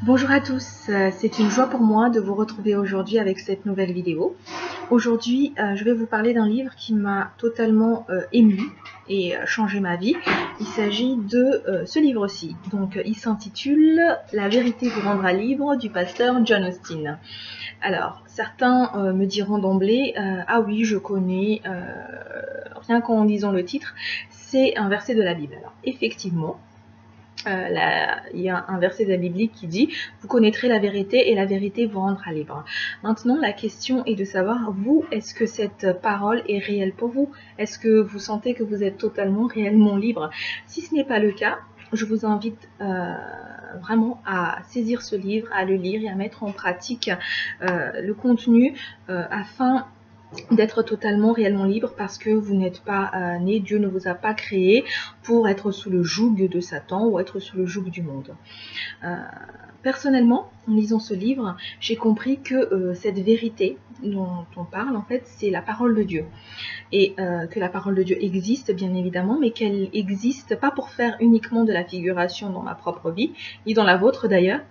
Bonjour à tous, c'est une joie pour moi de vous retrouver aujourd'hui avec cette nouvelle vidéo. Aujourd'hui, je vais vous parler d'un livre qui m'a totalement ému et changé ma vie. Il s'agit de ce livre-ci. Donc, il s'intitule « La vérité vous rendra libre » du pasteur John Osteen. Alors, certains me diront d'emblée « Ah oui, je connais, rien qu'en lisant le titre, c'est un verset de la Bible. » Alors, effectivement, il y a un verset de la Bible qui dit « Vous connaîtrez la vérité et la vérité vous rendra libre ». Maintenant, la question est de savoir, vous, est-ce que cette parole est réelle pour vous? Est-ce que vous sentez que vous êtes totalement, réellement libre? Si ce n'est pas le cas, je vous invite vraiment à saisir ce livre, à le lire et à mettre en pratique le contenu afin d'être totalement, réellement libre, parce que vous n'êtes pas né, Dieu ne vous a pas créé pour être sous le joug de Satan ou être sous le joug du monde. Personnellement, en lisant ce livre, j'ai compris que cette vérité dont on parle, en fait, c'est la parole de Dieu. Et que la parole de Dieu existe, bien évidemment, mais qu'elle existe pas pour faire uniquement de la figuration dans ma propre vie, ni dans la vôtre d'ailleurs.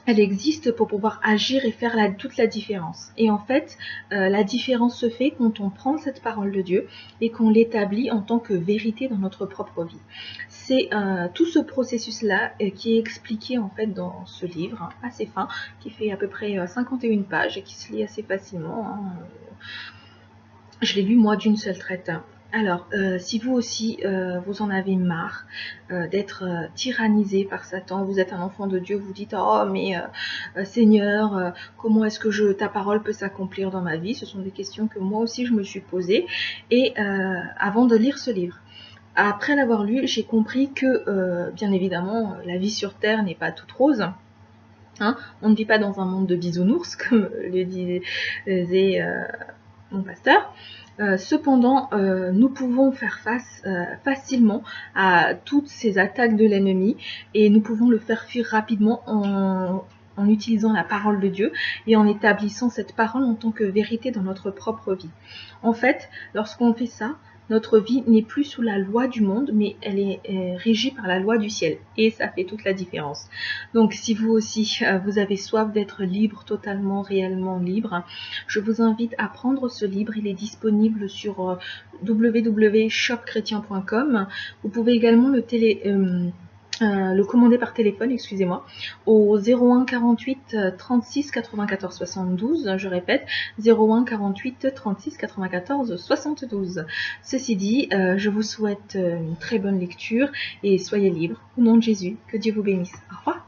Elle existe pour pouvoir agir et faire toute la différence. Et en fait, la différence se fait quand on prend cette parole de Dieu et qu'on l'établit en tant que vérité dans notre propre vie. C'est tout ce processus-là qui est expliqué en fait dans ce livre, hein, assez fin, qui fait à peu près 51 pages et qui se lit assez facilement. Hein. Je l'ai lu moi d'une seule traite. Alors, si vous aussi, vous en avez marre d'être tyrannisé par Satan, vous êtes un enfant de Dieu, vous dites « Oh, mais Seigneur, comment est-ce que ta parole peut s'accomplir dans ma vie ?» Ce sont des questions que moi aussi je me suis posées, et avant de lire ce livre. Après l'avoir lu, j'ai compris que, bien évidemment, la vie sur Terre n'est pas toute rose. Hein, on ne vit pas dans un monde de bisounours, comme le disait mon pasteur. Cependant, nous pouvons faire face facilement à toutes ces attaques de l'ennemi, et nous pouvons le faire fuir rapidement en utilisant la parole de Dieu et en établissant cette parole en tant que vérité dans notre propre vie. En fait, lorsqu'on fait ça, notre vie n'est plus sous la loi du monde, mais elle est régie par la loi du ciel. Et ça fait toute la différence. Donc, si vous aussi, vous avez soif d'être libre, totalement, réellement libre, je vous invite à prendre ce livre. Il est disponible sur www.shopchrétien.com. Vous pouvez également le commander par téléphone, excusez-moi, au 01 48 36 94 72, je répète, 01 48 36 94 72. Ceci dit, je vous souhaite une très bonne lecture et soyez libres. Au nom de Jésus, que Dieu vous bénisse. Au revoir.